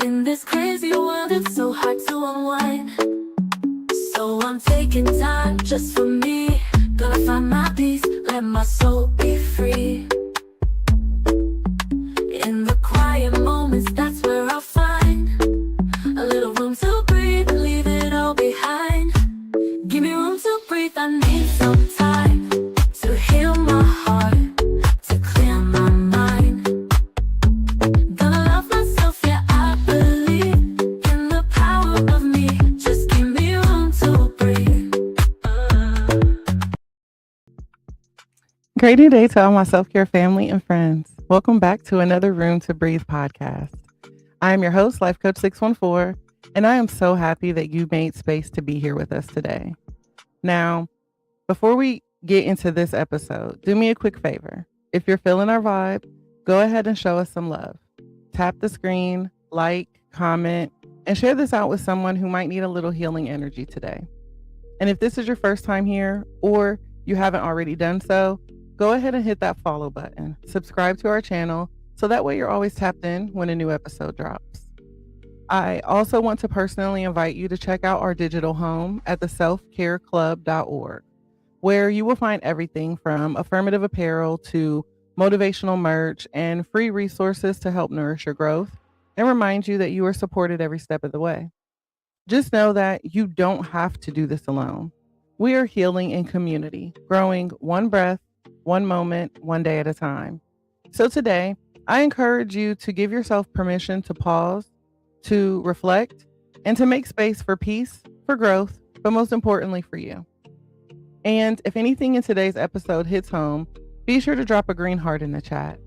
In this crazy world, it's so hard to unwind. So I'm taking time just for me. Gonna find my peace, let my soul be free. In the quiet moments, that's where I'll find a little room to breathe, leave it all behind. Give me room to breathe, I need some time to heal my heart, to clear my mind. Gonna love myself, yeah, I believe in the power of me. Just give me room to breathe. Great new day to all my self-care family and friends. Welcome back to another Room to Breathe podcast. I am your host, Life Coach 614, and I am so happy that you made space to be here with us today. Now, before we get into this episode, do me a quick favor. If you're feeling our vibe, go ahead and show us some love. Tap the screen, like, comment, and share this out with someone who might need a little healing energy today. And if this is your first time here, or you haven't already done so, go ahead and hit that follow button. Subscribe to our channel so that way you're always tapped in when a new episode drops. I also want to personally invite you to check out our digital home at theselfcareclub.org, where you will find everything from affirmative apparel to motivational merch and free resources to help nourish your growth and remind you that you are supported every step of the way. Just know that you don't have to do this alone. We are healing in community, growing one breath, one moment, one day at a time. So today, I encourage you to give yourself permission to pause, to reflect, and to make space for peace, for growth, but most importantly for you. And if anything in today's episode hits home, be sure to drop a green heart in the chat.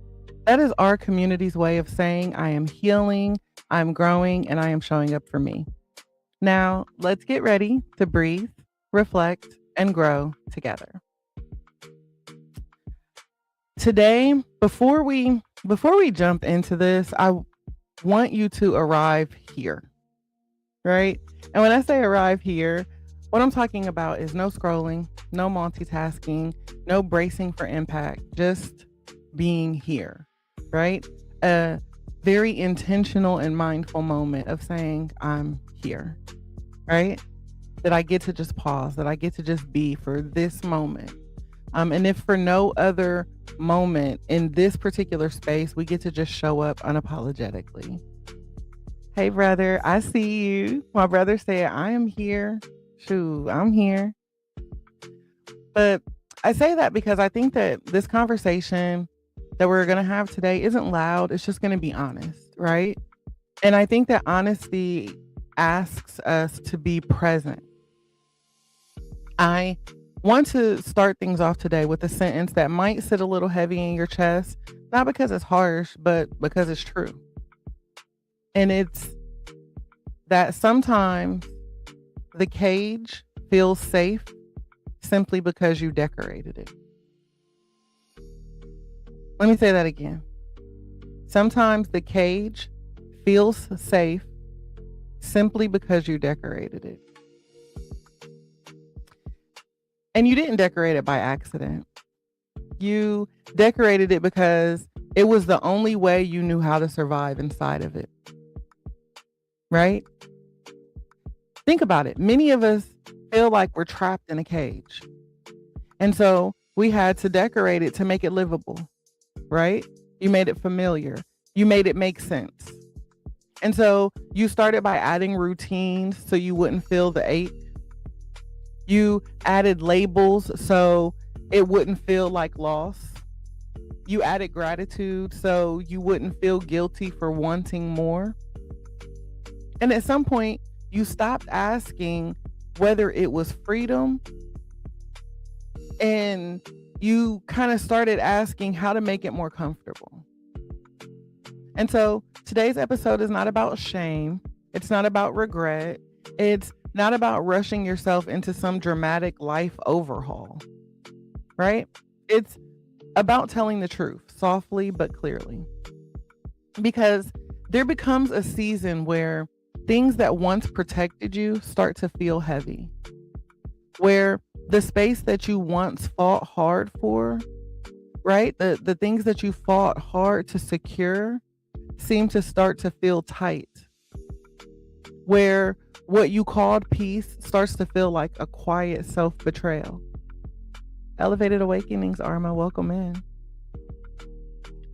That is our community's way of saying I am healing, I'm growing, and I am showing up for me. Now, let's get ready to breathe, reflect, and grow together. Today, before we jump into this, I want you to arrive here, right? And when I say arrive here, what I'm talking about is no scrolling, no multitasking, no bracing for impact, just being here, right? A very intentional and mindful moment of saying, I'm here, right? That I get to just pause, that I get to just be for this moment. And if for no other moment in this particular space, we get to just show up unapologetically. Hey, brother, I see you. My brother said, I am here. Shoot, I'm here. But I say that because I think that this conversation that we're going to have today isn't loud. It's just going to be honest, right? And I think that honesty asks us to be present. I want to start things off today with a sentence that might sit a little heavy in your chest, not because it's harsh, but because it's true. And it's that sometimes the cage feels safe simply because you decorated it. Let me say that again. Sometimes the cage feels safe simply because you decorated it. And you didn't decorate it by accident. You decorated it because it was the only way you knew how to survive inside of it. Right? Think about it. Many of us feel like we're trapped in a cage. And so we had to decorate it to make it livable. Right? You made it familiar. You made it make sense. And so you started by adding routines so you wouldn't feel the ache. You added labels so it wouldn't feel like loss. You added gratitude so you wouldn't feel guilty for wanting more. And at some point, you stopped asking whether it was freedom, and you kind of started asking how to make it more comfortable. And so today's episode is not about shame. It's not about regret. It's not about rushing yourself into some dramatic life overhaul, right? It's about telling the truth softly but clearly. Because there becomes a season where things that once protected you start to feel heavy, where the space that you once fought hard for, right? The things that you fought hard to secure seem to start to feel tight where what you called peace starts to feel like a quiet self-betrayal. Elevated awakenings, Arma, welcome in.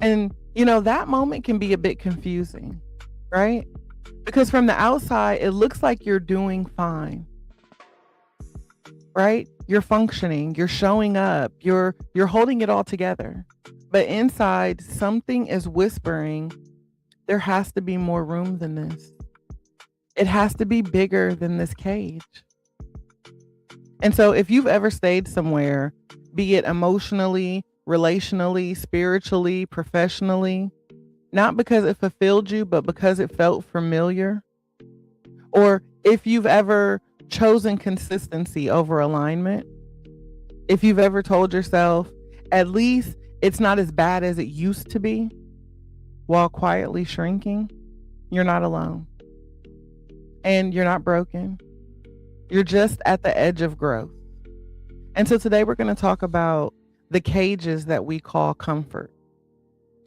And, that moment can be a bit confusing, right? Because from the outside, it looks like you're doing fine, right? You're functioning, you're showing up, you're holding it all together. But inside, something is whispering, there has to be more room than this. It has to be bigger than this cage. And so if you've ever stayed somewhere, be it emotionally, relationally, spiritually, professionally, not because it fulfilled you, but because it felt familiar, or if you've ever chosen consistency over alignment, if you've ever told yourself, at least it's not as bad as it used to be, while quietly shrinking, you're not alone. And you're not broken. You're just at the edge of growth. And so today we're going to talk about the cages that we call comfort,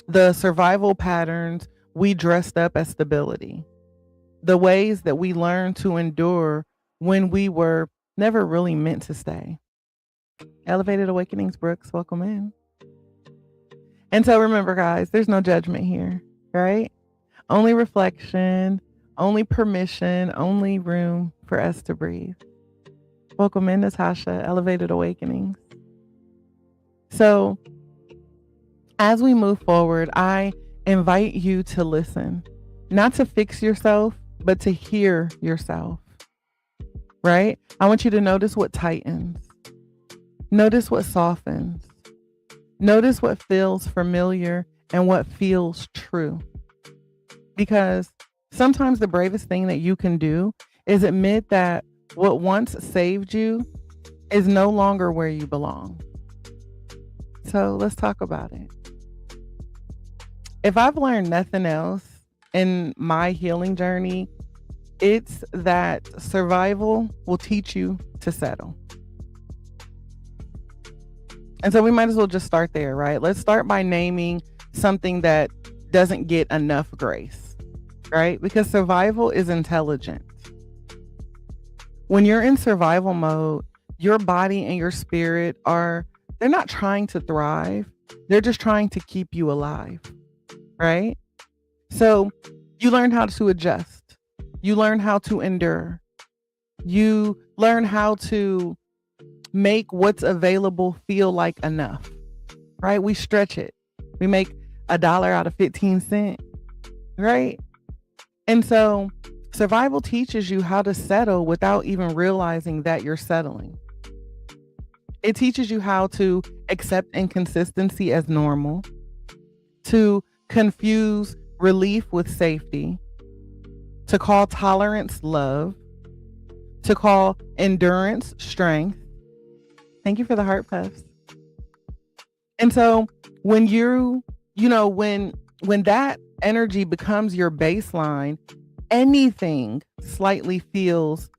the survival patterns we dressed up as stability, the ways that we learned to endure when we were never really meant to stay. Elevated Awakenings, Brooks, welcome in. And so remember, guys, there's no judgment here, right? Only reflection, only permission, only room for us to breathe. Welcome in, Natasha, Elevated Awakenings. So as we move forward, I invite you to listen, not to fix yourself, but to hear yourself, right? I want you to notice what tightens. Notice what softens. Notice what feels familiar and what feels true. Because sometimes the bravest thing that you can do is admit that what once saved you is no longer where you belong. So let's talk about it. If I've learned nothing else in my healing journey, it's that survival will teach you to settle. And so we might as well just start there, right? Let's start by naming something that doesn't get enough grace, right? Because survival is intelligent. When you're in survival mode, your body and your spirit they're not trying to thrive. They're just trying to keep you alive, right? So you learn how to adjust. You learn how to endure. You learn how to make what's available feel like enough, right? We stretch it. We make $1 out of 15 cents, right? And so survival teaches you how to settle without even realizing that you're settling. It teaches you how to accept inconsistency as normal, to confuse relief with safety, to call tolerance love, to call endurance strength. Thank you for the heart puffs. And so when when that energy becomes your baseline, anything slightly feels,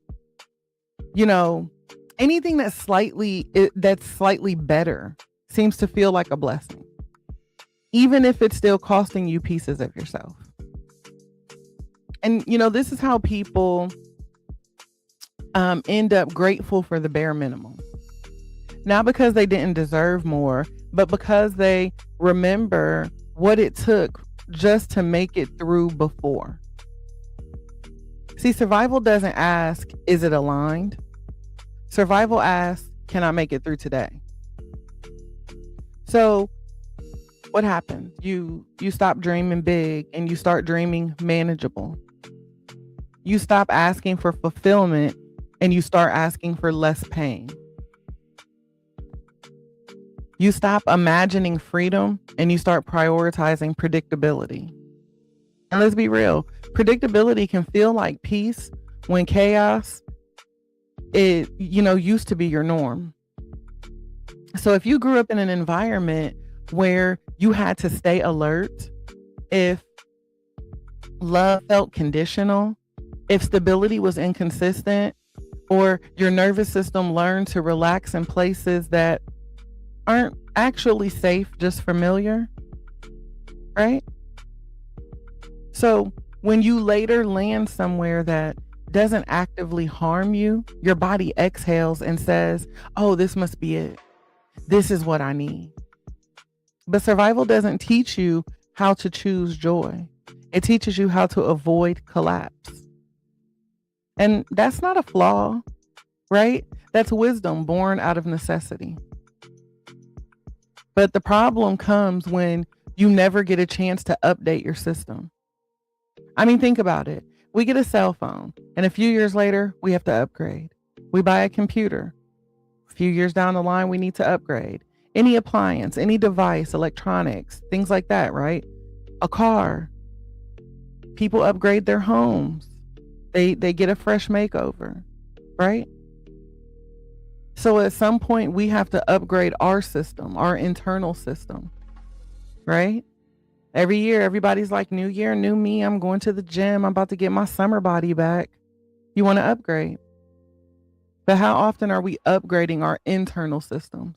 anything that's slightly better seems to feel like a blessing, even if it's still costing you pieces of yourself. And, this is how people end up grateful for the bare minimum. Not because they didn't deserve more, but because they remember what it took just to make it through before. See, survival doesn't ask, is it aligned? Survival asks, can I make it through today? So what happens? You stop dreaming big and you start dreaming manageable. You stop asking for fulfillment and you start asking for less pain. You stop imagining freedom and you start prioritizing predictability. And let's be real, predictability can feel like peace when chaos used to be your norm. So if you grew up in an environment where you had to stay alert, if love felt conditional, if stability was inconsistent, or your nervous system learned to relax in places that aren't actually safe, just familiar, right? So when you later land somewhere that doesn't actively harm you, your body exhales and says, oh, this must be it. This is what I need. But survival doesn't teach you how to choose joy. It teaches you how to avoid collapse. And that's not a flaw, right? That's wisdom born out of necessity. But the problem comes when you never get a chance to update your system. I mean, think about it. We get a cell phone, and a few years later, we have to upgrade. We buy a computer. A few years down the line, we need to upgrade. Any appliance, any device, electronics, things like that, right? A car. People upgrade their homes. They get a fresh makeover, right? So at some point, we have to upgrade our system, our internal system, right? Every year, everybody's like, new year, new me. I'm going to the gym. I'm about to get my summer body back. You want to upgrade. But how often are we upgrading our internal systems?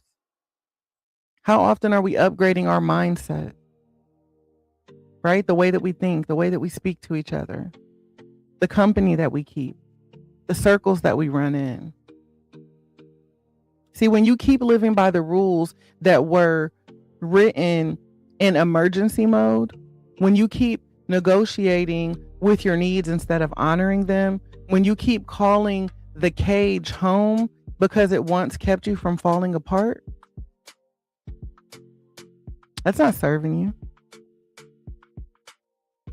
How often are we upgrading our mindset? Right? The way that we think, the way that we speak to each other, the company that we keep, the circles that we run in. See, when you keep living by the rules that were written in emergency mode, when you keep negotiating with your needs instead of honoring them, when you keep calling the cage home because it once kept you from falling apart, that's not serving you.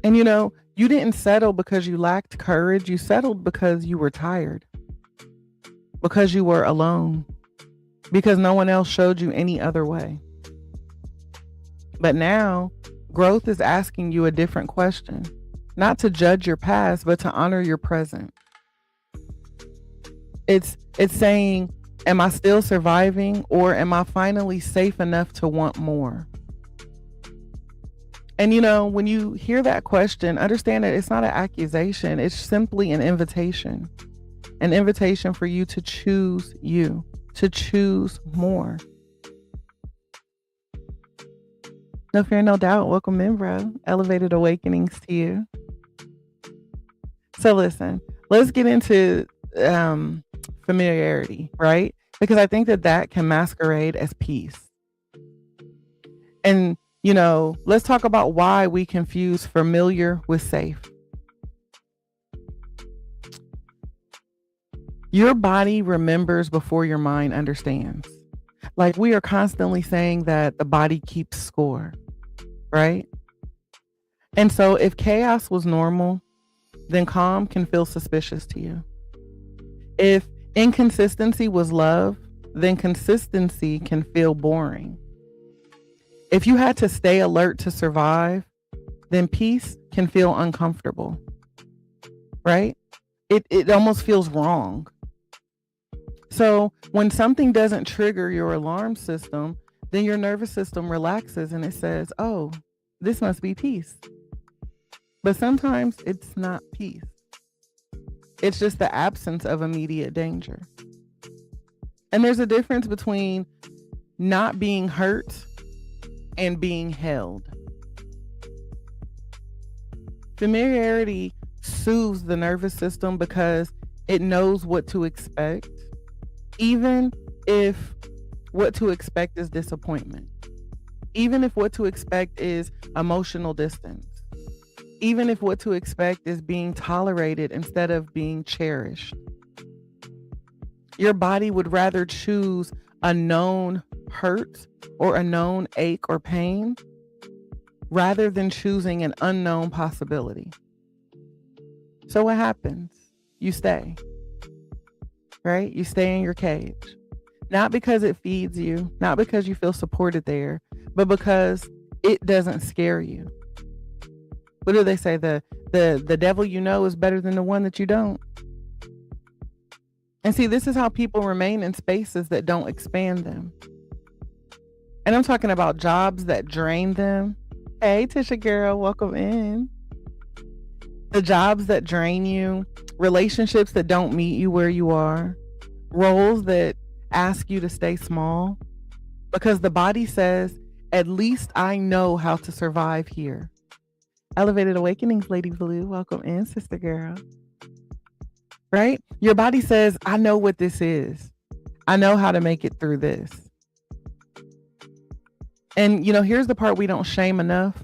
And you didn't settle because you lacked courage. You settled because you were tired, because you were alone, because no one else showed you any other way. But now, growth is asking you a different question, not to judge your past, but to honor your present. It's saying, am I still surviving, or am I finally safe enough to want more? And when you hear that question, understand that it's not an accusation. It's simply an invitation for you to choose you, to choose more. No fear, no doubt. Welcome in, bro. Elevated awakenings to you. So listen, let's get into familiarity, right? Because I think that can masquerade as peace. And let's talk about why we confuse familiar with safe. Your body remembers before your mind understands. Like, we are constantly saying that the body keeps score, right? And so if chaos was normal, then calm can feel suspicious to you. If inconsistency was love, then consistency can feel boring. If you had to stay alert to survive, then peace can feel uncomfortable, right? It almost feels wrong. So when something doesn't trigger your alarm system, then your nervous system relaxes and it says, oh, this must be peace. But sometimes it's not peace. It's just the absence of immediate danger. And there's a difference between not being hurt and being held. Familiarity soothes the nervous system because it knows what to expect, even if what to expect is disappointment, even if what to expect is emotional distance, even if what to expect is being tolerated instead of being cherished. Your body would rather choose a known hurt or a known ache or pain rather than choosing an unknown possibility. So what happens? You stay, right? You stay in your cage, not because it feeds you, not because you feel supported there, but because it doesn't scare you. What do they say? The devil is better than the one that you don't. And see, this is how people remain in spaces that don't expand them. And I'm talking about jobs that drain them. Hey, Tisha girl, welcome in. The jobs that drain you, relationships that don't meet you where you are, roles that ask you to stay small, because the body says, at least I know how to survive here. Elevated Awakenings, Lady Blue, welcome in, sister girl. right? Your body says, I know what this is. I know how to make it through this. And, here's the part we don't shame enough.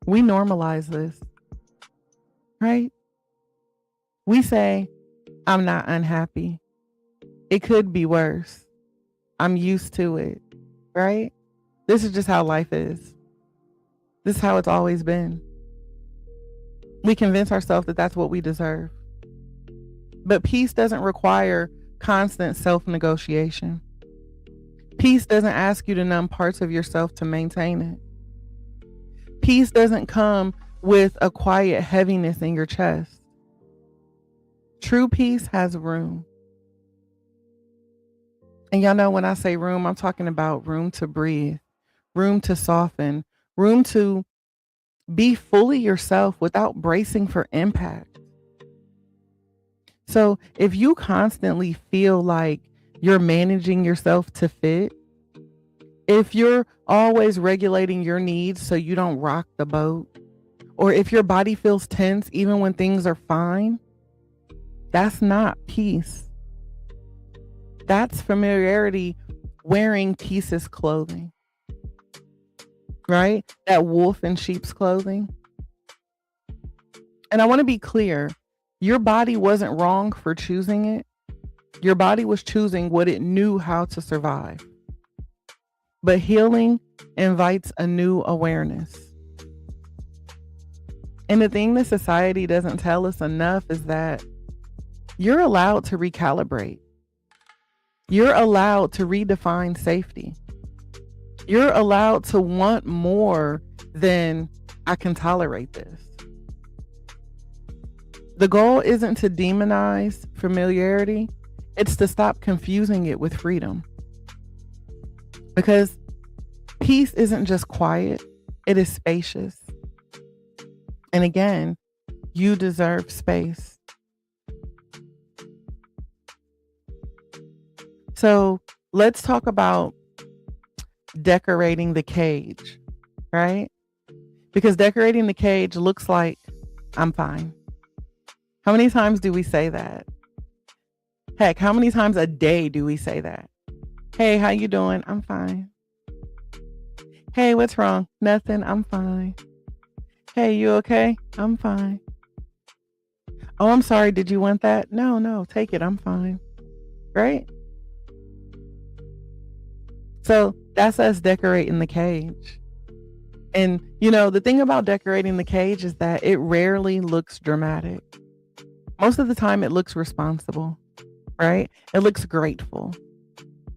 We normalize this, right? We say, I'm not unhappy. It could be worse. I'm used to it, right? This is just how life is. This is how it's always been. We convince ourselves that that's what we deserve. But peace doesn't require constant self-negotiation. Peace doesn't ask you to numb parts of yourself to maintain it. Peace doesn't come with a quiet heaviness in your chest. True peace has room. And y'all know when I say room, I'm talking about room to breathe, room to soften, room to be fully yourself without bracing for impact. So if you constantly feel like you're managing yourself to fit, if you're always regulating your needs so you don't rock the boat, or if your body feels tense even when things are fine, that's not peace. That's familiarity wearing peace's clothing, right? That wolf in sheep's clothing. And I want to be clear, your body wasn't wrong for choosing it. Your body was choosing what it knew how to survive. But healing invites a new awareness. And the thing that society doesn't tell us enough is that you're allowed to recalibrate. You're allowed to redefine safety. You're allowed to want more than I can tolerate this. The goal isn't to demonize familiarity. It's to stop confusing it with freedom. Because peace isn't just quiet, it is spacious. And again, you deserve space. So let's talk about decorating the cage, right? Because decorating the cage looks like I'm fine. How many times do we say that? Heck, how many times a day do we say that? Hey, how you doing? I'm fine. Hey, what's wrong? Nothing. I'm fine. Hey, you okay? I'm fine. Oh, I'm sorry. Did you want that? No, take it. I'm fine. Right? So that's us decorating the cage. And, the thing about decorating the cage is that it rarely looks dramatic. Most of the time it looks responsible, right? It looks grateful.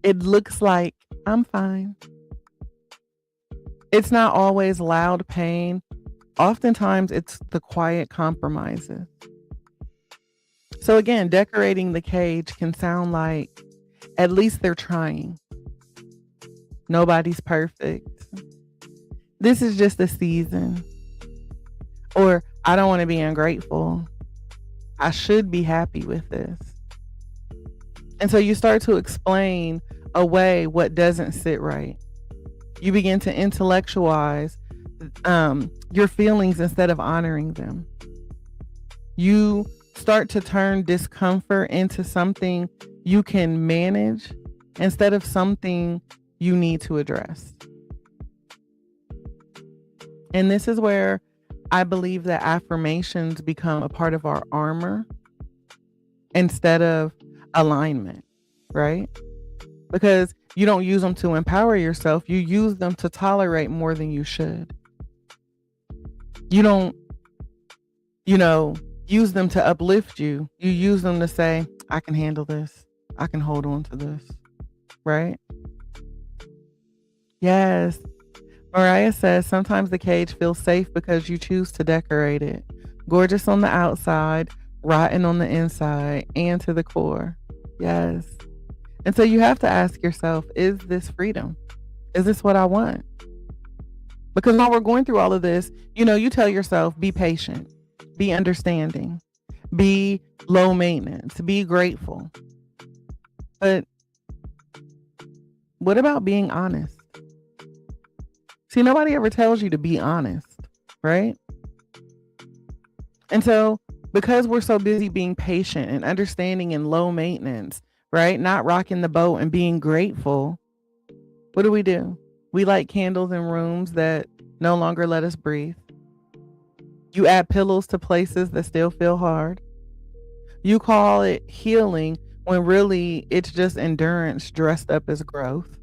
It looks like I'm fine. It's not always loud pain. Oftentimes it's the quiet compromises. So again, decorating the cage can sound like at least they're trying. Nobody's perfect. This is just a season. Or I don't want to be ungrateful. I should be happy with this. And so you start to explain away what doesn't sit right. You begin to intellectualize your feelings instead of honoring them. You start to turn discomfort into something you can manage instead of something you need to address. And this is where I believe that affirmations become a part of our armor instead of alignment, right? Because you don't use them to empower yourself. You use them to tolerate more than you should. You don't, use them to uplift you. You use them to say, I can handle this. I can hold on to this, right? Yes. Mariah says, sometimes the cage feels safe because you choose to decorate it. Gorgeous on the outside, rotten on the inside, and to the core. Yes. And so you have to ask yourself, is this freedom? Is this what I want? Because while we're going through all of this, you tell yourself, be patient, be understanding, be low maintenance, be grateful. But what about being honest? See, nobody ever tells you to be honest, right? And so Because we're so busy being patient and understanding and low maintenance, right? Not rocking the boat and being grateful. What do? We light candles in rooms that no longer let us breathe. You add pillows to places that still feel hard. You call it healing when really it's just endurance dressed up as growth.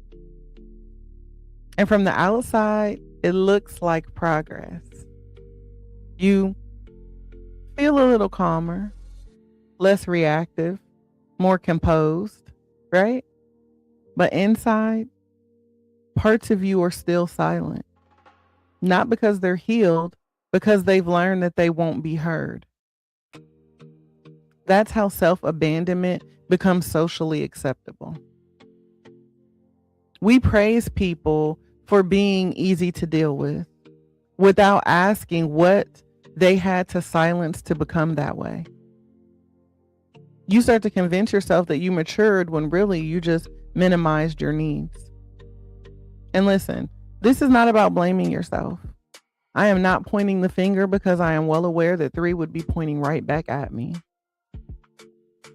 And from the outside, it looks like progress. You feel a little calmer, less reactive, more composed, right? But inside, parts of you are still silent. Not because they're healed, because they've learned that they won't be heard. That's how self-abandonment becomes socially acceptable. We praise people for being easy to deal with without asking what they had to silence to become that way. You start to convince yourself that you matured when really you just minimized your needs. And listen, this is not about blaming yourself. I am not pointing the finger because I am well aware that 3 would be pointing right back at me.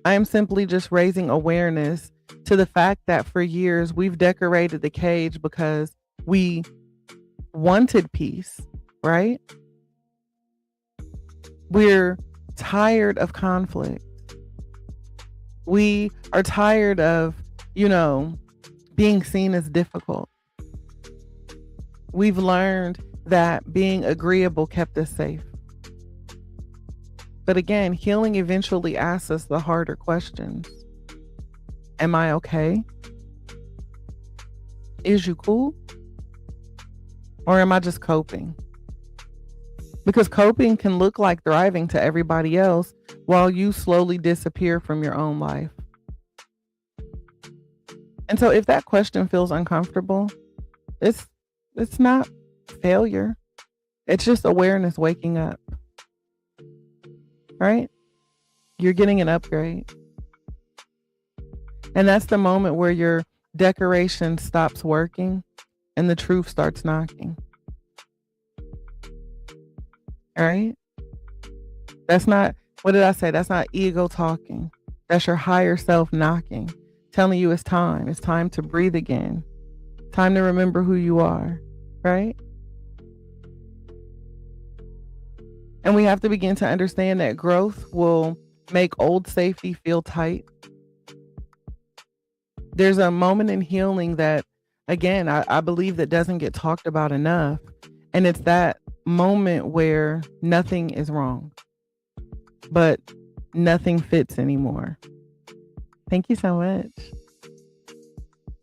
I am simply just raising awareness to the fact that for years we've decorated the cage because we wanted peace, right? We're tired of conflict. We are tired of, being seen as difficult. We've learned that being agreeable kept us safe. But again, healing eventually asks us the harder questions. Am I okay? Is you cool? Or am I just coping? Because coping can look like thriving to everybody else while you slowly disappear from your own life. And so if that question feels uncomfortable, it's not failure. It's just awareness waking up. Right? You're getting an upgrade. And that's the moment where your decoration stops working and the truth starts knocking. All right? That's not, what did I say? That's not ego talking. That's your higher self knocking, telling you it's time. It's time to breathe again. Time to remember who you are. Right? And we have to begin to understand that growth will make old safety feel tight. There's a moment in healing that, again, I believe that doesn't get talked about enough. And it's that moment where nothing is wrong, but nothing fits anymore. Thank you so much.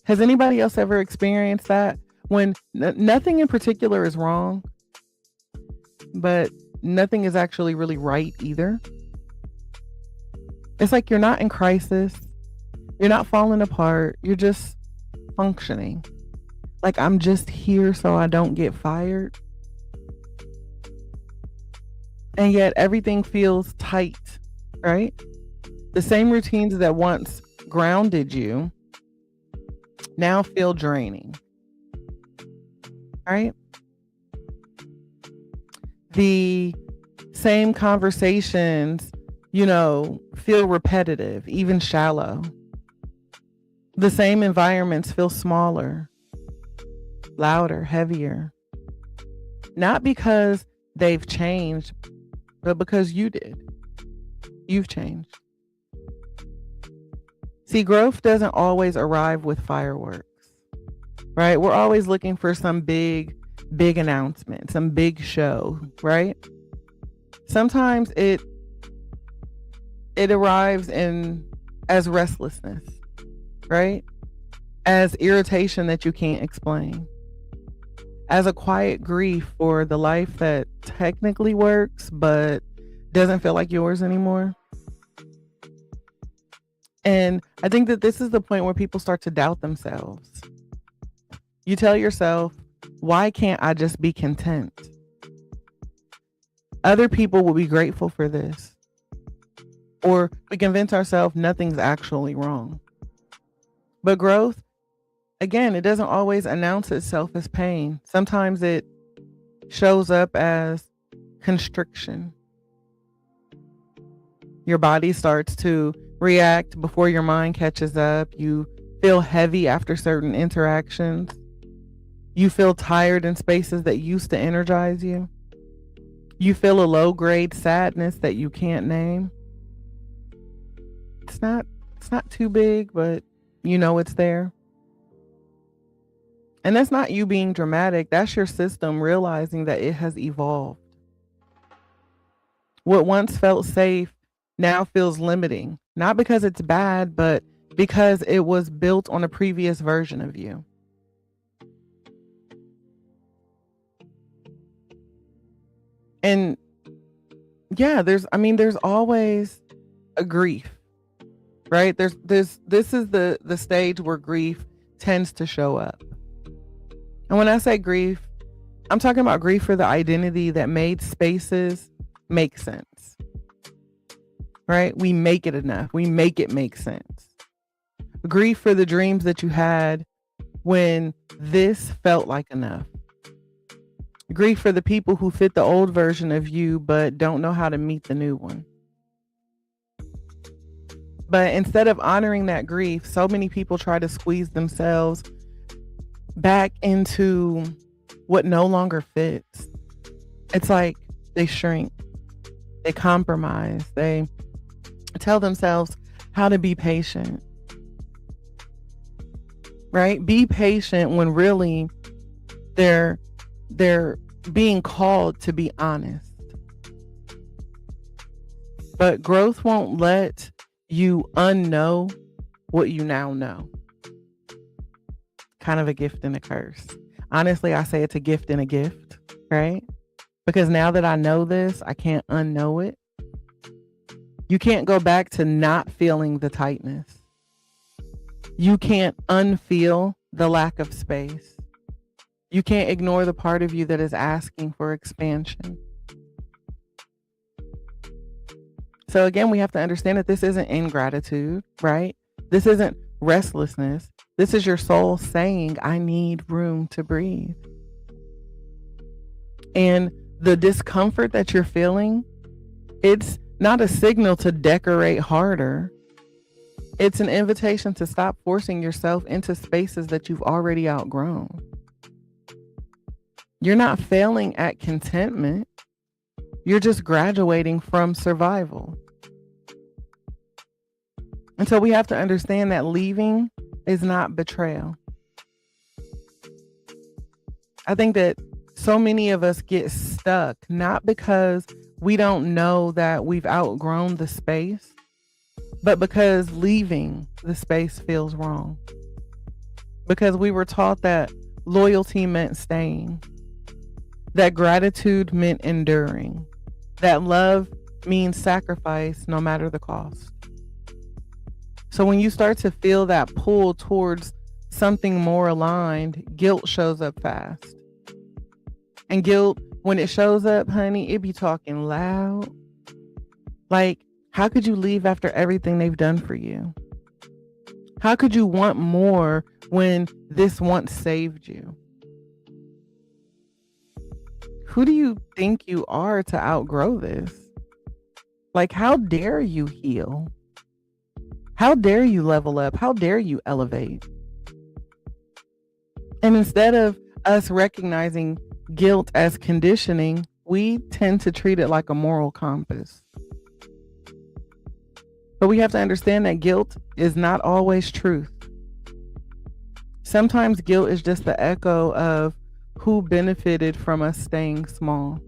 Has anybody else ever experienced that? When nothing in particular is wrong, but nothing is actually really right either. It's like you're not in crisis. You're not falling apart. You're just functioning. Like, I'm just here so I don't get fired. And yet everything feels tight, right? The same routines that once grounded you now feel draining, right? The same conversations, feel repetitive, even shallow. The same environments feel smaller, louder, heavier. Not because they've changed, but because you did. You've changed. See, growth doesn't always arrive with fireworks, right? We're always looking for some big announcement, some big show, right? Sometimes it arrives as restlessness, right? As irritation that you can't explain. As a quiet grief for the life that technically works, but doesn't feel like yours anymore. And I think that this is the point where people start to doubt themselves. You tell yourself, why can't I just be content? Other people will be grateful for this. Or we convince ourselves nothing's actually wrong. But growth, again, it doesn't always announce itself as pain. Sometimes it shows up as constriction. Your body starts to react before your mind catches up. You feel heavy after certain interactions. You feel tired in spaces that used to energize you. You feel a low-grade sadness that you can't name. It's not too big, but you know it's there. And that's not you being dramatic. That's your system realizing that it has evolved. What once felt safe now feels limiting, not because it's bad, but because it was built on a previous version of you. And yeah, there's always a grief, right? This is the stage where grief tends to show up. And when I say grief, I'm talking about grief for the identity that made spaces make sense, right? We make it enough. We make it make sense. Grief for the dreams that you had when this felt like enough. Grief for the people who fit the old version of you but don't know how to meet the new one. But instead of honoring that grief, so many people try to squeeze themselves back into what no longer fits. It's like they shrink, they compromise, they tell themselves how to be patient, right? Be patient when really they're being called to be honest. But growth won't let you unknow what you now know. Kind of a gift and a curse. Honestly, I say it's a gift and a gift, right? Because now that I know this, I can't unknow it. You can't go back to not feeling the tightness. You can't unfeel the lack of space. You can't ignore the part of you that is asking for expansion. So again, we have to understand that this isn't ingratitude, right? This isn't restlessness. This is your soul saying, I need room to breathe. And the discomfort that you're feeling, it's not a signal to decorate harder. It's an invitation to stop forcing yourself into spaces that you've already outgrown. You're not failing at contentment. You're just graduating from survival. And so we have to understand that leaving is not betrayal. I think that so many of us get stuck, not because we don't know that we've outgrown the space, but because leaving the space feels wrong. Because we were taught that loyalty meant staying, that gratitude meant enduring, that love means sacrifice no matter the cost. So when you start to feel that pull towards something more aligned, guilt shows up fast. And guilt, when it shows up, honey, it be talking loud. Like, how could you leave after everything they've done for you? How could you want more when this once saved you? Who do you think you are to outgrow this? Like, how dare you heal? How dare you level up? How dare you elevate? And instead of us recognizing guilt as conditioning, we tend to treat it like a moral compass. But we have to understand that guilt is not always truth. Sometimes guilt is just the echo of who benefited from us staying small.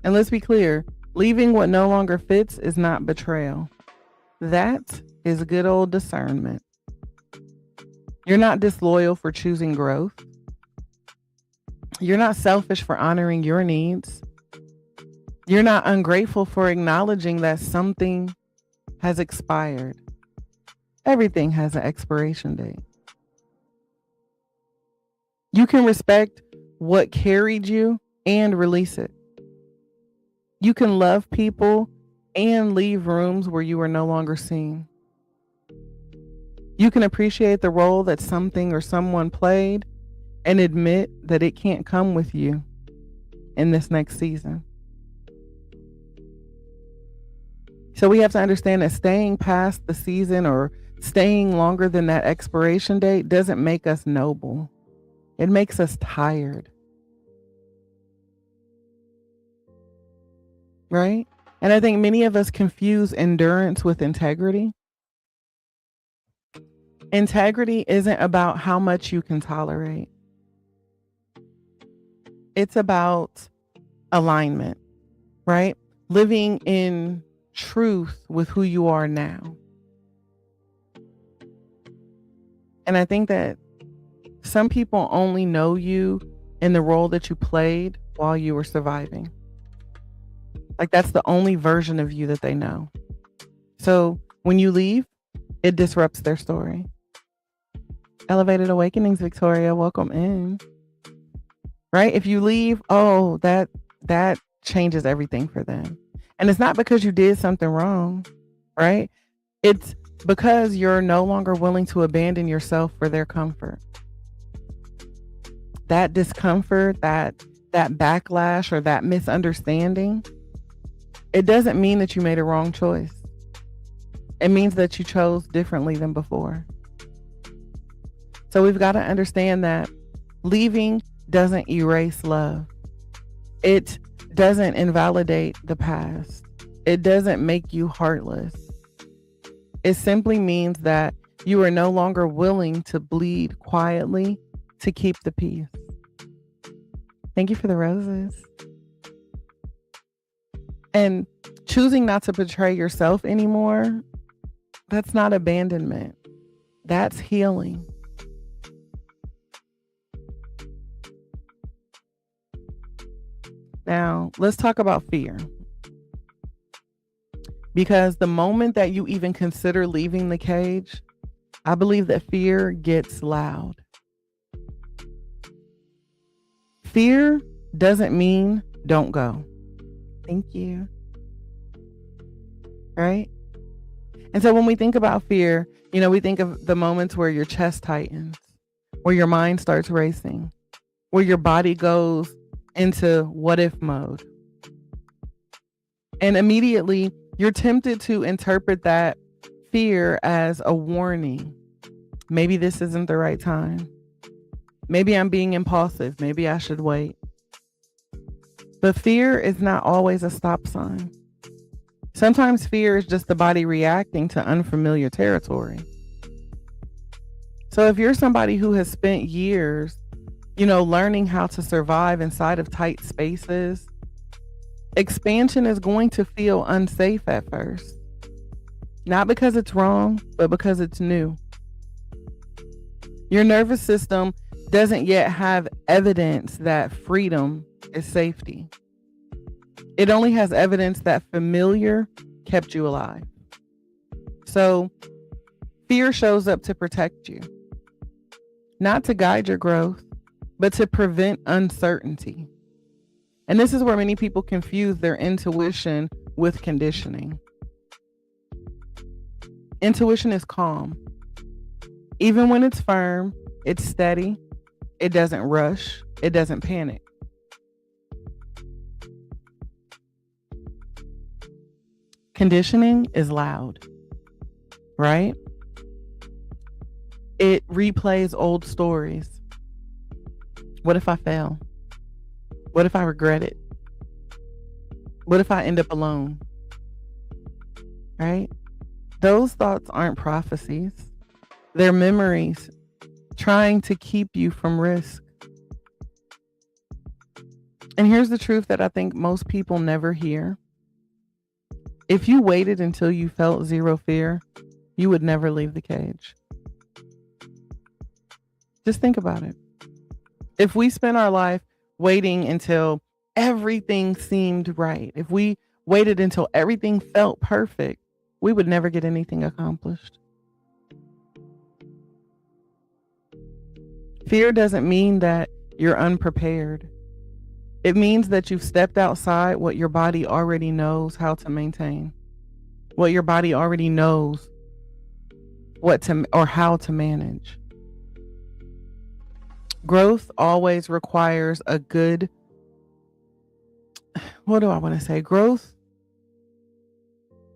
And let's be clear, leaving what no longer fits is not betrayal. That is good old discernment. You're not disloyal for choosing growth. You're not selfish for honoring your needs. You're not ungrateful for acknowledging that something has expired. Everything has an expiration date. You can respect what carried you and release it. You can love people and leave rooms where you are no longer seen. You can appreciate the role that something or someone played and admit that it can't come with you in this next season. So we have to understand that staying past the season or staying longer than that expiration date doesn't make us noble. It makes us tired. Right? And I think many of us confuse endurance with integrity. Integrity isn't about how much you can tolerate. It's about alignment, right? Living in truth with who you are now. And I think that some people only know you in the role that you played while you were surviving. Like that's the only version of you that they know. So when you leave, it disrupts their story. Elevated Awakenings, Victoria, welcome in. Right? If you leave, that changes everything for them. And it's not because you did something wrong, right? It's because you're no longer willing to abandon yourself for their comfort. That discomfort, that backlash or that misunderstanding, it doesn't mean that you made a wrong choice. It means that you chose differently than before. So we've got to understand that leaving doesn't erase love. It doesn't invalidate the past. It doesn't make you heartless. It simply means that you are no longer willing to bleed quietly to keep the peace. Thank you for the roses. And choosing not to betray yourself anymore, that's not abandonment. That's healing. Now, let's talk about fear. Because the moment that you even consider leaving the cage, I believe that fear gets loud. Fear doesn't mean don't go. Thank you. Right? And so when we think about fear, we think of the moments where your chest tightens, where your mind starts racing, where your body goes into what if mode. And immediately you're tempted to interpret that fear as a warning. Maybe this isn't the right time. Maybe I'm being impulsive. Maybe I should wait. But fear is not always a stop sign. Sometimes fear is just the body reacting to unfamiliar territory. So if you're somebody who has spent years learning how to survive inside of tight spaces, expansion is going to feel unsafe at first. Not because it's wrong, but because it's new. Your nervous system doesn't yet have evidence that freedom is safety. It only has evidence that familiar kept you alive. So fear shows up to protect you, not to guide your growth, but to prevent uncertainty. And this is where many people confuse their intuition with conditioning. Intuition is calm. Even when it's firm, it's steady. It doesn't rush. It doesn't panic. Conditioning is loud, right? It replays old stories. What if I fail? What if I regret it? What if I end up alone? Right? Those thoughts aren't prophecies. They're memories trying to keep you from risk. And here's the truth that I think most people never hear. If you waited until you felt zero fear, you would never leave the cage. Just think about it. If we spent our life waiting until everything seemed right, if we waited until everything felt perfect, we would never get anything accomplished. Fear doesn't mean that you're unprepared. It means that you've stepped outside what your body already knows how to maintain, what your body already knows how to manage. Growth always requires a good, what do I want to say? Growth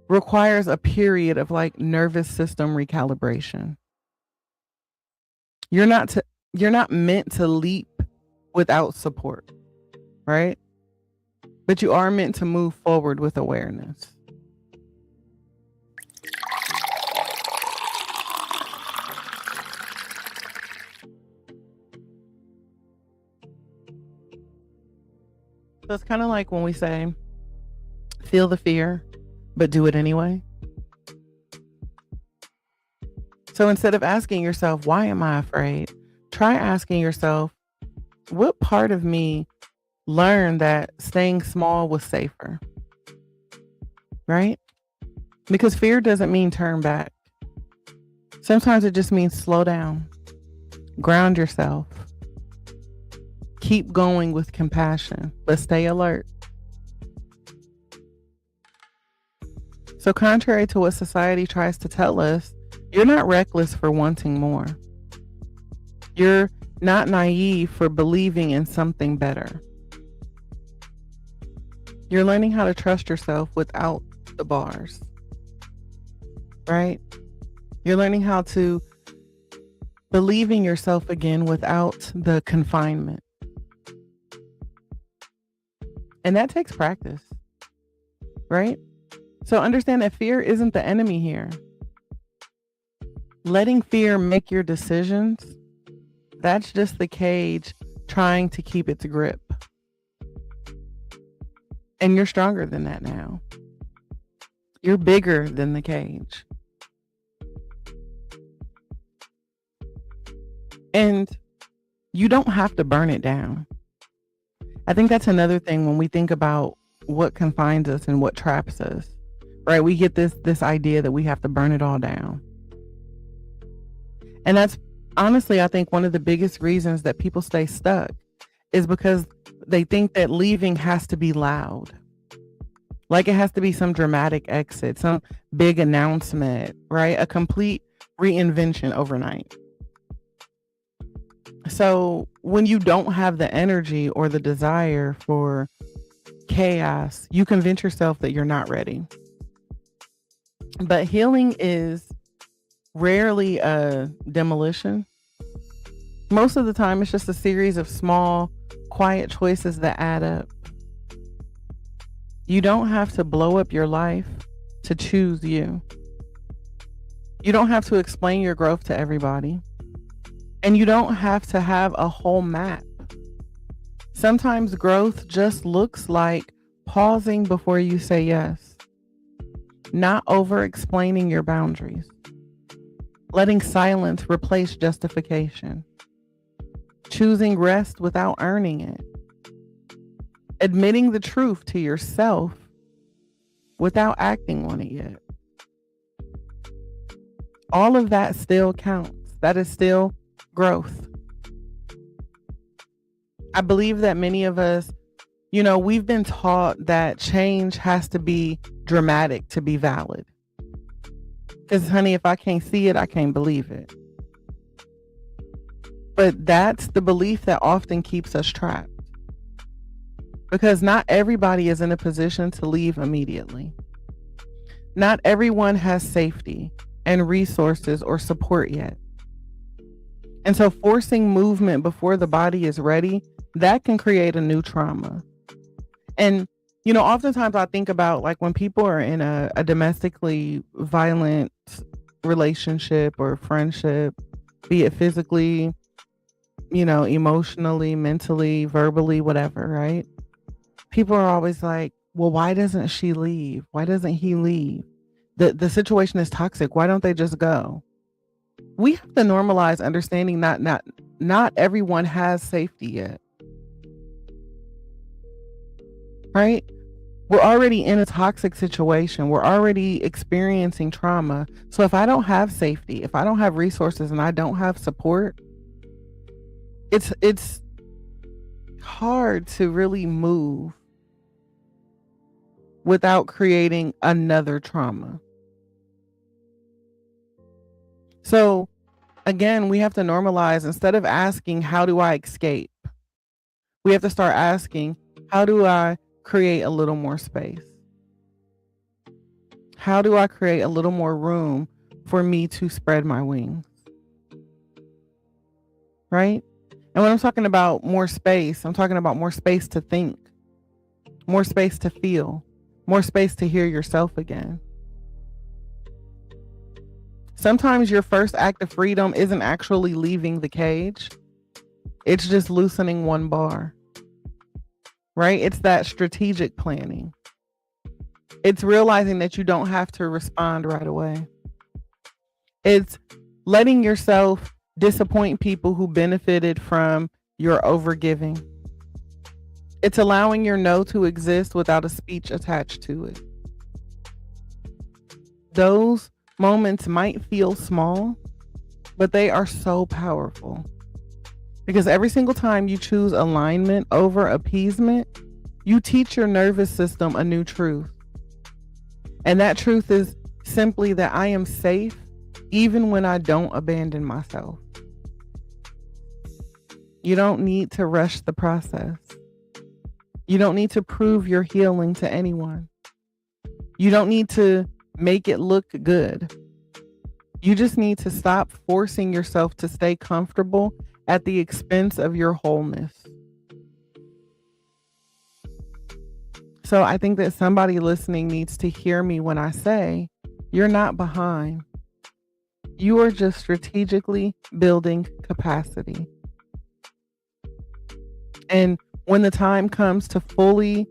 requires a period of like nervous system recalibration. You're not meant to leap without support, right? But you are meant to move forward with awareness. So it's kind of like when we say, feel the fear, but do it anyway. So instead of asking yourself, why am I afraid? Try asking yourself, what part of me learned that staying small was safer? Right? Because fear doesn't mean turn back. Sometimes it just means slow down, ground yourself, keep going with compassion, but stay alert. So contrary to what society tries to tell us, you're not reckless for wanting more. You're not naive for believing in something better. You're learning how to trust yourself without the bars, right? You're learning how to believe in yourself again without the confinement. And that takes practice, right? So understand that fear isn't the enemy here. Letting fear make your decisions, that's just the cage trying to keep its grip. And you're stronger than that now. You're bigger than the cage. And you don't have to burn it down. I think that's another thing when we think about what confines us and what traps us, right? We get this idea that we have to burn it all down. And that's honestly, I think one of the biggest reasons that people stay stuck is because they think that leaving has to be loud. Like it has to be some dramatic exit, some big announcement, right? A complete reinvention overnight. So when you don't have the energy or the desire for chaos, you convince yourself that you're not ready. But healing is rarely a demolition. Most of the time, it's just a series of small, quiet choices that add up. You don't have to blow up your life to choose you. You don't have to explain your growth to everybody. And you don't have to have a whole map. Sometimes growth just looks like pausing before you say yes, not over-explaining your boundaries, letting silence replace justification, choosing rest without earning it, admitting the truth to yourself without acting on it yet. All of that still counts. That is still growth. I believe that many of us, we've been taught that change has to be dramatic to be valid. Because, honey, if I can't see it, I can't believe it. But that's the belief that often keeps us trapped. Because not everybody is in a position to leave immediately. Not everyone has safety and resources or support yet. And so forcing movement before the body is ready, that can create a new trauma. And, oftentimes I think about like when people are in a domestically violent relationship or friendship, be it physically, emotionally, mentally, verbally, whatever, right? People are always like, well, why doesn't she leave? Why doesn't he leave? The situation is toxic. Why don't they just go? We have to normalize understanding not everyone has safety yet. Right? We're already in a toxic situation. We're already experiencing trauma. So if I don't have safety, if I don't have resources and I don't have support, it's hard to really move without creating another trauma. So again, we have to normalize, instead of asking, how do I escape? We have to start asking, how do I create a little more space? How do I create a little more room for me to spread my wings? Right? And when I'm talking about more space, I'm talking about more space to think, more space to feel, more space to hear yourself again. Sometimes your first act of freedom isn't actually leaving the cage. It's just loosening one bar, right? It's that strategic planning. It's realizing that you don't have to respond right away. It's letting yourself disappoint people who benefited from your overgiving. It's allowing your no to exist without a speech attached to it. Those moments might feel small, but they are so powerful. Because every single time you choose alignment over appeasement, you teach your nervous system a new truth. And that truth is simply that I am safe even when I don't abandon myself. You don't need to rush the process. You don't need to prove your healing to anyone. You don't need to make it look good. You just need to stop forcing yourself to stay comfortable at the expense of your wholeness. So I think that somebody listening needs to hear me when I say, you're not behind. You are just strategically building capacity. And when the time comes to fully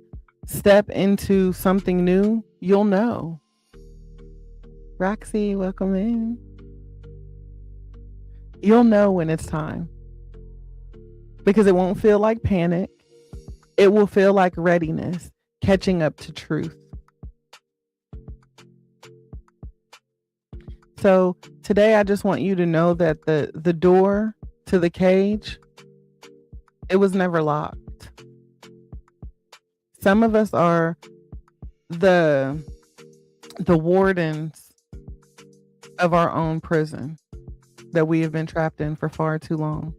step into something new, you'll know. Roxy, welcome in. You'll know when it's time. Because it won't feel like panic. It will feel like readiness, catching up to truth. So today I just want you to know that the door to the cage, it was never locked. Some of us are the wardens of our own prison that we have been trapped in for far too long.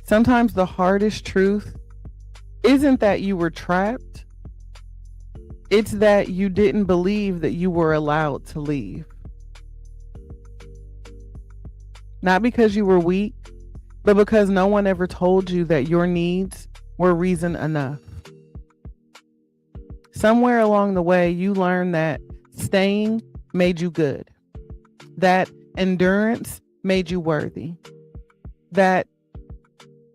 Sometimes the hardest truth isn't that you were trapped. It's that you didn't believe that you were allowed to leave. Not because you were weak, but because no one ever told you that your needs were reason enough. Somewhere along the way, you learned that staying made you good, that endurance made you worthy, that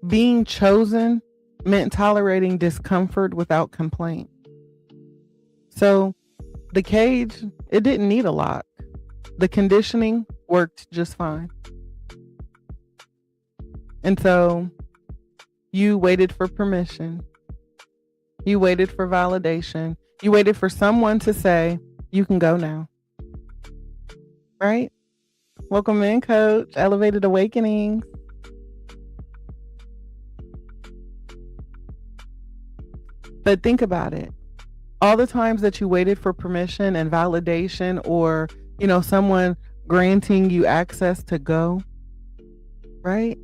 being chosen meant tolerating discomfort without complaint. So the cage, it didn't need a lock. The conditioning worked just fine. And so you waited for permission. You waited for validation. You waited for someone to say, you can go now. Right? Welcome in, Coach. Elevated Awakenings. But think about it. All the times that you waited for permission and validation or, someone granting you access to go, right?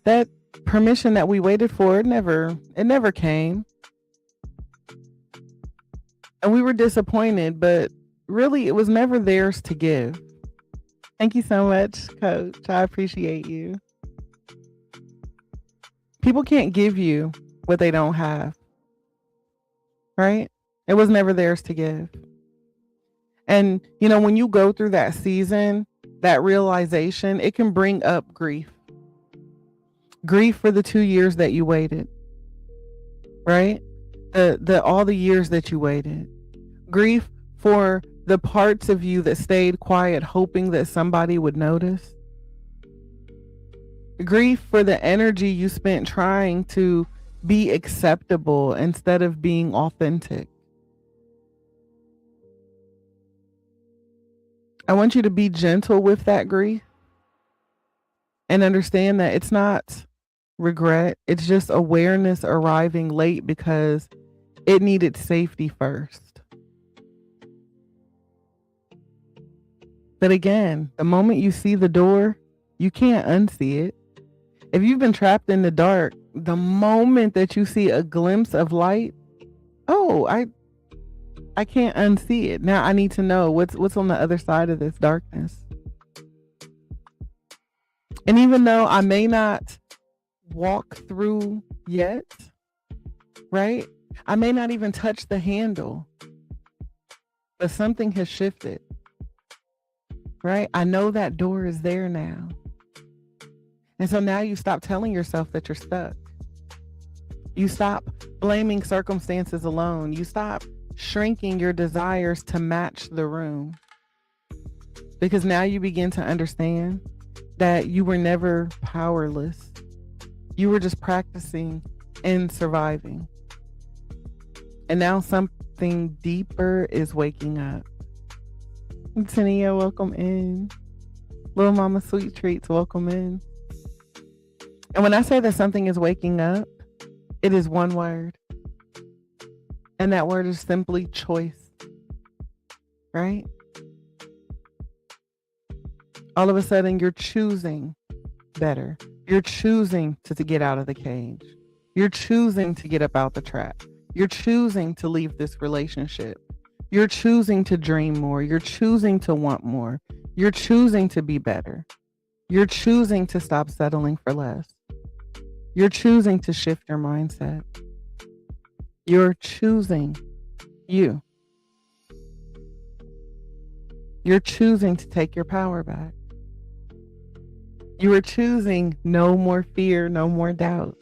That permission that we waited for, it never came. And we were disappointed, but really it was never theirs to give. Thank you so much, Coach. I appreciate you. People can't give you what they don't have, right? It was never theirs to give. And, when you go through that season, that realization, it can bring up grief. Grief for the 2 years that you waited, right? All the years that you waited. Grief for the parts of you that stayed quiet, hoping that somebody would notice. Grief for the energy you spent trying to be acceptable instead of being authentic. I want you to be gentle with that grief and understand that it's not regret. It's just awareness arriving late because it needed safety first. But again, the moment you see the door, you can't unsee it. If you've been trapped in the dark, the moment that you see a glimpse of light, oh, I can't unsee it. Now I need to know what's on the other side of this darkness. And even though I may not walk through yet, right? I may not even touch the handle, but something has shifted, right? I know that door is there now. And so now you stop telling yourself that you're stuck. You stop blaming circumstances alone. You stop shrinking your desires to match the room. Because now you begin to understand that you were never powerless. You were just practicing and surviving. And now something deeper is waking up. Tania, welcome in. Little Mama Sweet Treats, welcome in. And when I say that something is waking up, it is one word. And that word is simply choice. Right? All of a sudden, you're choosing better. You're choosing to get out of the cage. You're choosing to get up out the trap. You're choosing to leave this relationship. You're choosing to dream more. You're choosing to want more. You're choosing to be better. You're choosing to stop settling for less. You're choosing to shift your mindset. You're choosing you. You're choosing to take your power back. You are choosing no more fear, no more doubt.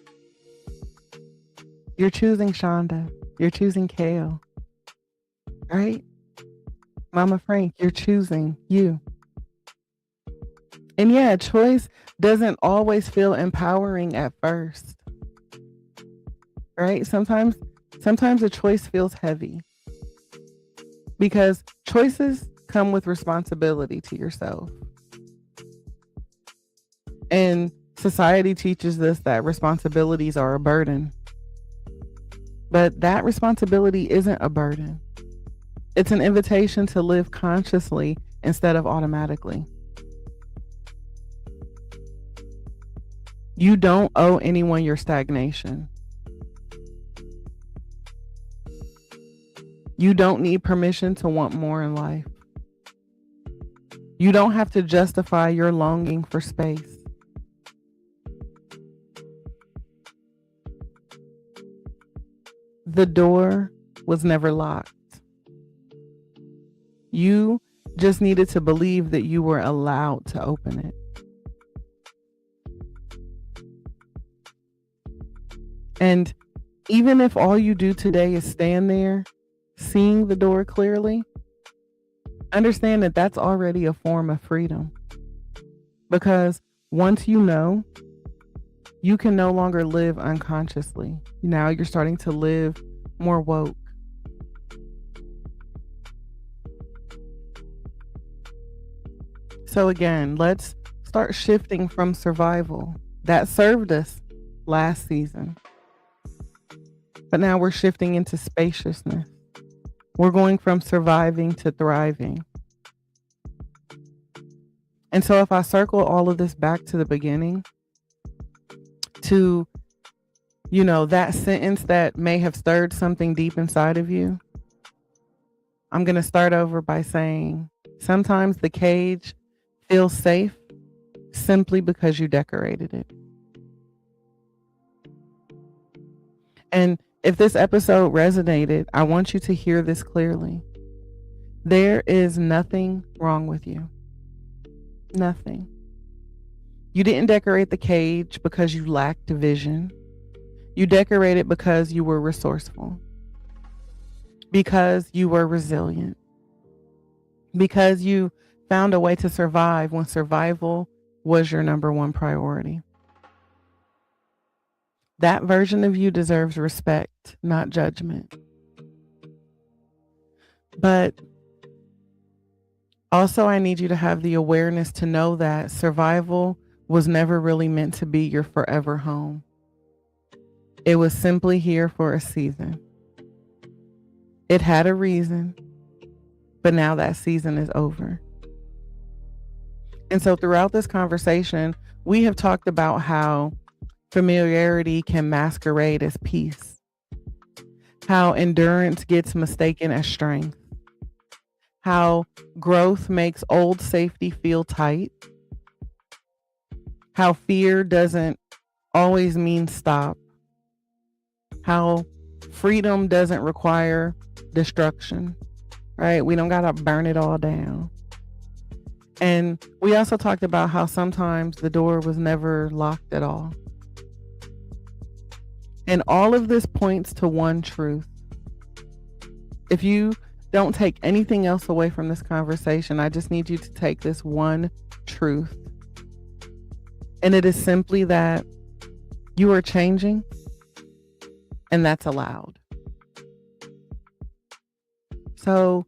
You're choosing Shonda. You're choosing Kale. Right? Mama Frank, you're choosing you. And yeah, choice doesn't always feel empowering at first. Right? Sometimes a choice feels heavy. Because choices come with responsibility to yourself. And society teaches us that responsibilities are a burden. But that responsibility isn't a burden. It's an invitation to live consciously instead of automatically. You don't owe anyone your stagnation. You don't need permission to want more in life. You don't have to justify your longing for space. The door was never locked. You just needed to believe that you were allowed to open it. And even if all you do today is stand there, seeing the door clearly, understand that that's already a form of freedom. Because once you know, you can no longer live unconsciously. Now you're starting to live more woke. So again, let's start shifting from survival. That served us last season. But now we're shifting into spaciousness. We're going from surviving to thriving. And so if I circle all of this back to the beginning, to, that sentence that may have stirred something deep inside of you, I'm going to start over by saying, sometimes the cage feels safe simply because you decorated it. And if this episode resonated, I want you to hear this clearly. There is nothing wrong with you. Nothing. You didn't decorate the cage because you lacked vision. You decorated because you were resourceful. Because you were resilient. Because you found a way to survive when survival was your number one priority. That version of you deserves respect, not judgment. But also, I need you to have the awareness to know that survival was never really meant to be your forever home. It was simply here for a season. It had a reason, but now that season is over. And so throughout this conversation, we have talked about how familiarity can masquerade as peace. how endurance gets mistaken as strength, how growth makes old safety feel tight, how fear doesn't always mean stop, how freedom doesn't require destruction, right? We don't got to burn it all down. And we also talked about how sometimes the door was never locked at all. And all of this points to one truth. If you don't take anything else away from this conversation, I just need you to take this one truth. And it is simply that you are changing, and that's allowed. So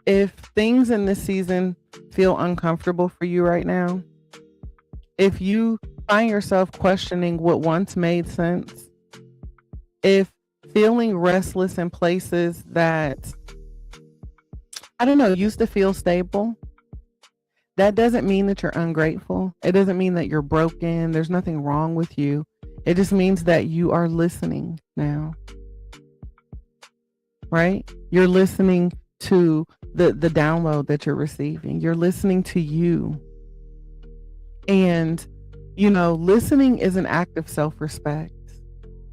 if things in this season feel uncomfortable for you right now, if you find yourself questioning what once made sense, if feeling restless in places that, I don't know, used to feel stable, that doesn't mean that you're ungrateful. It doesn't mean that you're broken. There's nothing wrong with you. It just means that you are listening now, right? You're listening to the download that you're receiving. You're listening to you. And, listening is an act of self-respect.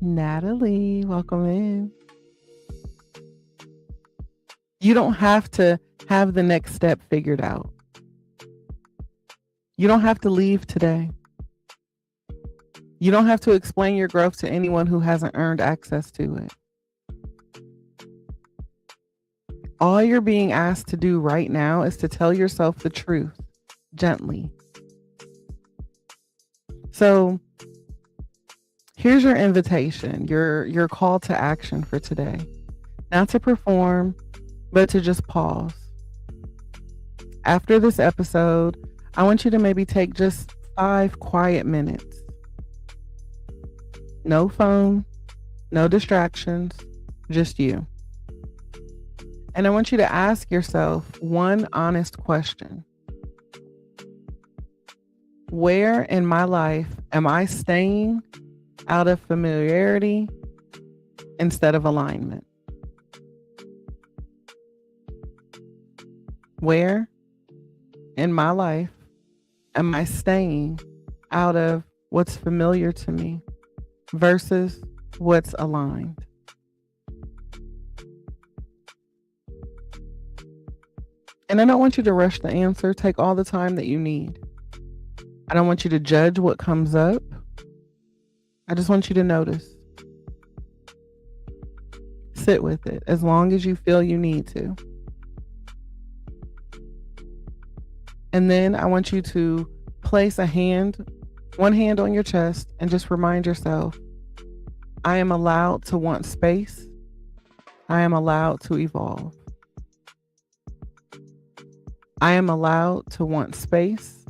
Natalie, welcome in. You don't have to have the next step figured out. You don't have to leave today. You don't have to explain your growth to anyone who hasn't earned access to it. All you're being asked to do right now is to tell yourself the truth gently. So here's your invitation, your call to action for today. Not to perform, but to just pause. After this episode, I want you to maybe take just 5 quiet minutes. No phone, no distractions, just you. And I want you to ask yourself one honest question. Where in my life am I staying out of familiarity instead of alignment? Where in my life am I staying out of what's familiar to me versus what's aligned? And I don't want you to rush the answer. Take all the time that you need. I don't want you to judge what comes up. I just want you to notice. Sit with it as long as you feel you need to. And then I want you to place one hand on your chest, and just remind yourself, I am allowed to want space. I am allowed to evolve. I am allowed to want space.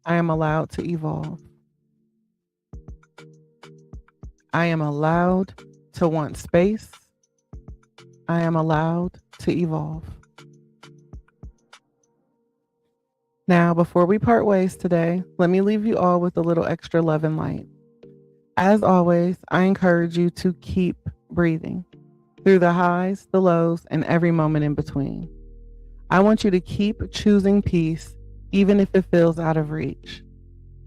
I am allowed to evolve. I am allowed to want space. I am allowed to evolve. Now, before we part ways today, let me leave you all with a little extra love and light. As always, I encourage you to keep breathing through the highs, the lows, and every moment in between. I want you to keep choosing peace, even if it feels out of reach.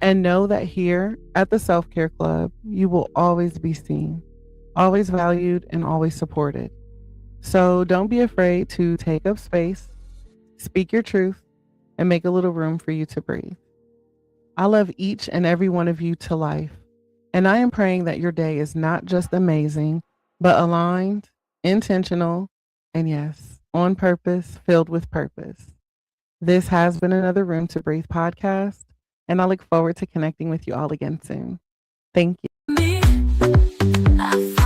And know that here at the Self-Care Club, you will always be seen, always valued, and always supported. So don't be afraid to take up space, speak your truth, and make a little room for you to breathe. I love each and every one of you to life. And I am praying that your day is not just amazing, but aligned, intentional, and yes, on purpose, filled with purpose. This has been another Room to Breathe podcast, and I look forward to connecting with you all again soon. Thank you. Me, I